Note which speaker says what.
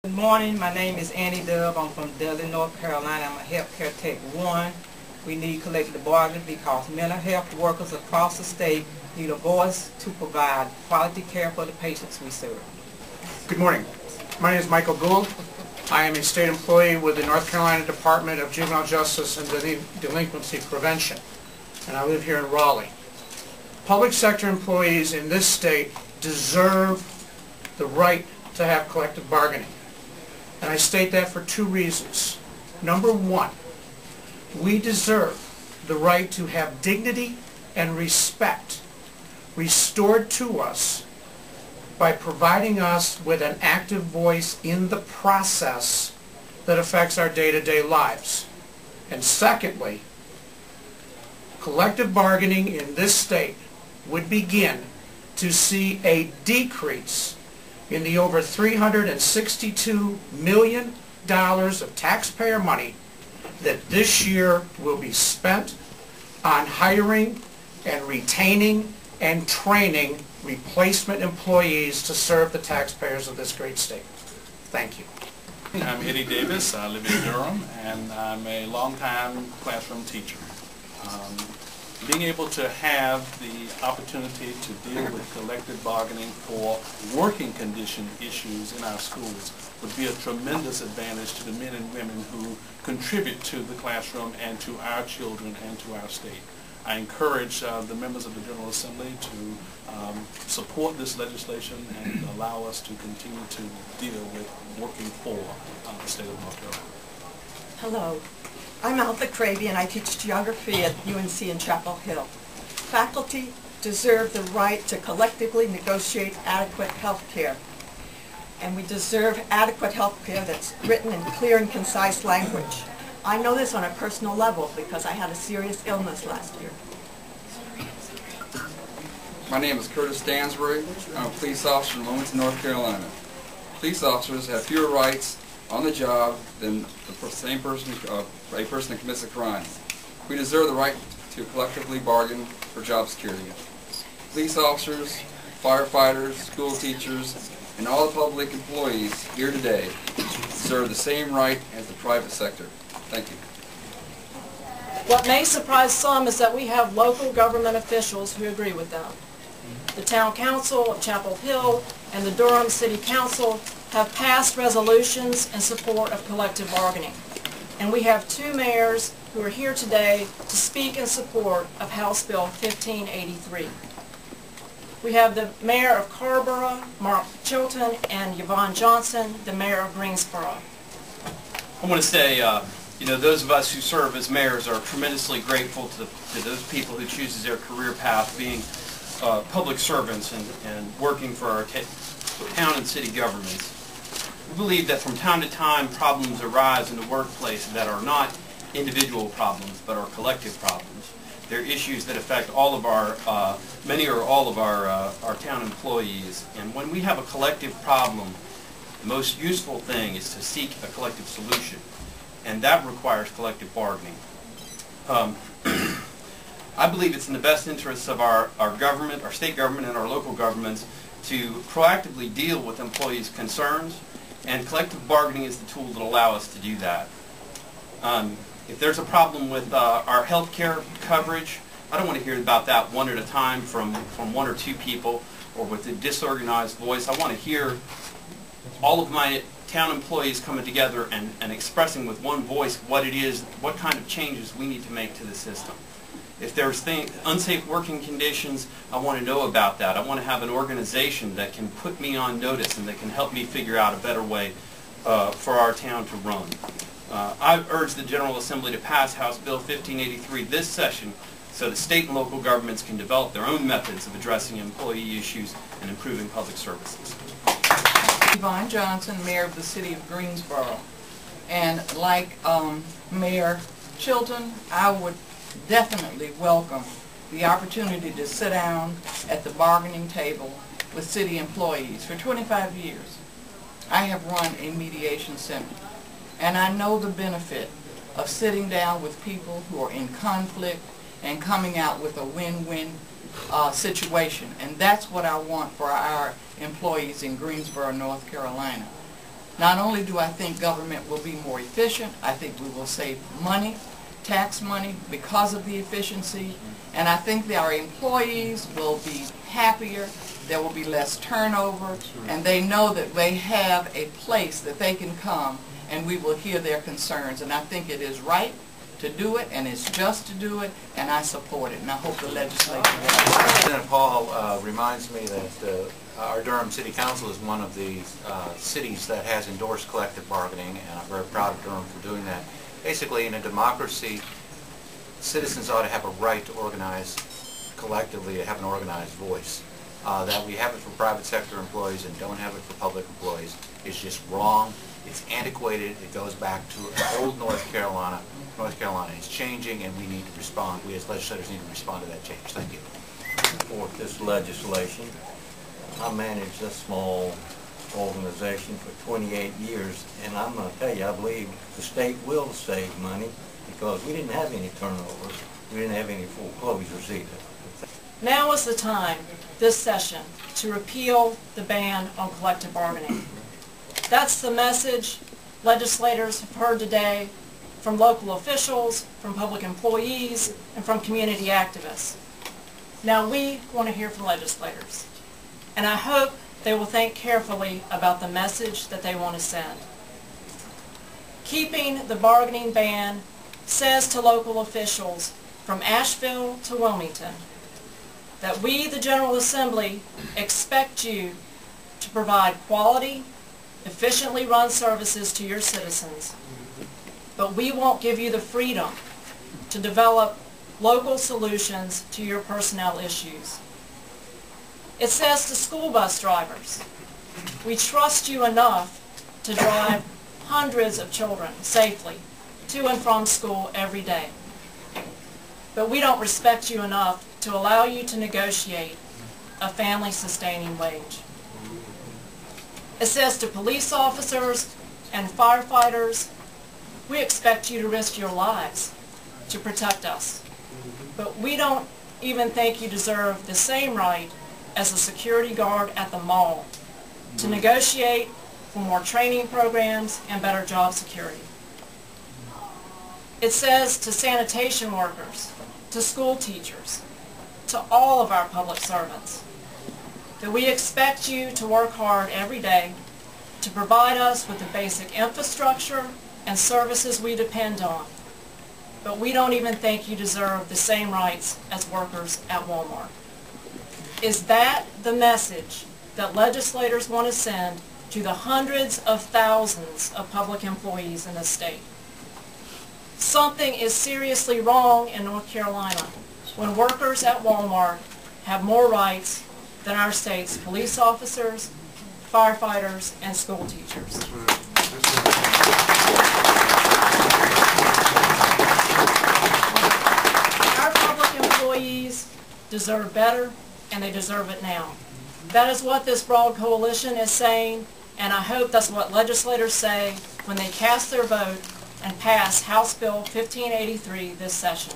Speaker 1: Good morning. My name is Annie Dove. I'm from Dudley, North Carolina. I'm a healthcare tech 1. We need collective bargaining because mental health workers across the state need a voice to provide quality care for the patients we serve.
Speaker 2: Good morning. My name is Michael Gould. I am a state employee with the North Carolina Department of Juvenile Justice and Delinquency Prevention, and I live here in Raleigh. Public sector employees in this state deserve the right to have collective bargaining. And I state that for 2 reasons. Number 1, we deserve the right to have dignity and respect restored to us by providing us with an active voice in the process that affects our day-to-day lives. And secondly, collective bargaining in this state would begin to see a decrease in the over $362 million of taxpayer money that this year will be spent on hiring and retaining and training replacement employees to serve the taxpayers of this great state. Thank you.
Speaker 3: I'm Eddie Davis. I live in Durham, and I'm a longtime classroom teacher. Being able to have the opportunity to deal with collective bargaining for working condition issues in our schools would be a tremendous advantage to the men and women who contribute to the classroom and to our children and to our state. I encourage the members of the General Assembly to support this legislation and allow us to continue to deal with working for the state of North Carolina.
Speaker 4: Hello, I'm Alpha Cravey and I teach geography at UNC in Chapel Hill. Faculty deserve the right to collectively negotiate adequate health care. And we deserve adequate health care that's written in clear and concise language. I know this on a personal level because I had a serious illness last year.
Speaker 5: My name is Curtis Stansbury. I'm a police officer in Wilmington, North Carolina. Police officers have fewer rights on the job than a person that commits a crime. We deserve the right to collectively bargain for job security. Police officers, firefighters, school teachers, and all the public employees here today deserve the same right as the private sector. Thank you.
Speaker 6: What may surprise some is that we have local government officials who agree with them. The Town Council of Chapel Hill and the Durham City Council have passed resolutions in support of collective bargaining. And we have 2 mayors who are here today to speak in support of House Bill 1583. We have the mayor of Carrboro, Mark Chilton, and Yvonne Johnson, the mayor of Greensboro.
Speaker 7: I want to say, those of us who serve as mayors are tremendously grateful to those people who choose their career path being public servants and working for our town and city governments. We believe that from time to time problems arise in the workplace that are not individual problems but are collective problems. They're issues that affect all of our, many or all of our town employees. And when we have a collective problem, the most useful thing is to seek a collective solution. And that requires collective bargaining. I believe it's in the best interests of our government, our state government, and our local governments to proactively deal with employees' concerns, and collective bargaining is the tool that allows us to do that. If there's a problem with our health care coverage, I don't want to hear about that one at a time from 1 or 2 people or with a disorganized voice. I want to hear all of my town employees coming together and expressing with one voice what it is, what kind of changes we need to make to the system. If there's unsafe working conditions, I want to know about that. I want to have an organization that can put me on notice and that can help me figure out a better way for our town to run. I urge the General Assembly to pass House Bill 1583 this session so the state and local governments can develop their own methods of addressing employee issues and improving public services.
Speaker 8: Yvonne Johnson, Mayor of the City of Greensboro. And like Mayor Chilton, I would definitely welcome the opportunity to sit down at the bargaining table with city employees. For 25 years, I have run a mediation center, and I know the benefit of sitting down with people who are in conflict and coming out with a win-win situation. And that's what I want for our employees in Greensboro, North Carolina. Not only do I think government will be more efficient, I think we will save money, tax money, because of the efficiency, and I think that our employees will be happier, there will be less turnover, and they know that they have a place that they can come and we will hear their concerns. And I think it is right to do it, and it's just to do it, and I support it, and I hope the legislature will.
Speaker 9: Senator Paul reminds me that our Durham City Council is one of the cities that has endorsed collective bargaining, and I'm very proud of Durham for doing that. Basically, in a democracy, citizens ought to have a right to organize collectively, to have an organized voice. That we have it for private sector employees and don't have it for public employees is just wrong. It's antiquated. It goes back to old North Carolina. North Carolina is changing, and we need to respond. We as legislators need to respond to that change. Thank you.
Speaker 10: Support this legislation. I managed a small organization for 28 years, and I'm going to tell you, I believe the state will save money because we didn't have any turnover. We didn't have any foreclosures either.
Speaker 6: Now is the time, this session, to repeal the ban on collective bargaining. That's the message legislators have heard today from local officials, from public employees, and from community activists. Now we want to hear from legislators, and I hope they will think carefully about the message that they want to send. Keeping the bargaining ban says to local officials from Asheville to Wilmington that we, the General Assembly, expect you to provide quality, efficiently run services to your citizens, but we won't give you the freedom to develop local solutions to your personnel issues. It says to school bus drivers, we trust you enough to drive hundreds of children safely to and from school every day, but we don't respect you enough to allow you to negotiate a family-sustaining wage. It says to police officers and firefighters, we expect you to risk your lives to protect us, but we don't even think you deserve the same right as a security guard at the mall to negotiate for more training programs and better job security. It says to sanitation workers, to school teachers, to all of our public servants, that we expect you to work hard every day to provide us with the basic infrastructure and services we depend on, but we don't even think you deserve the same rights as workers at Walmart. Is that the message that legislators want to send to the hundreds of thousands of public employees in this state? Something is seriously wrong in North Carolina when workers at Walmart have more rights than our state's police officers, firefighters, and school teachers. Our public employees deserve better, and they deserve it now. That is what this broad coalition is saying, and I hope that's what legislators say when they cast their vote and pass House Bill 1583 this session.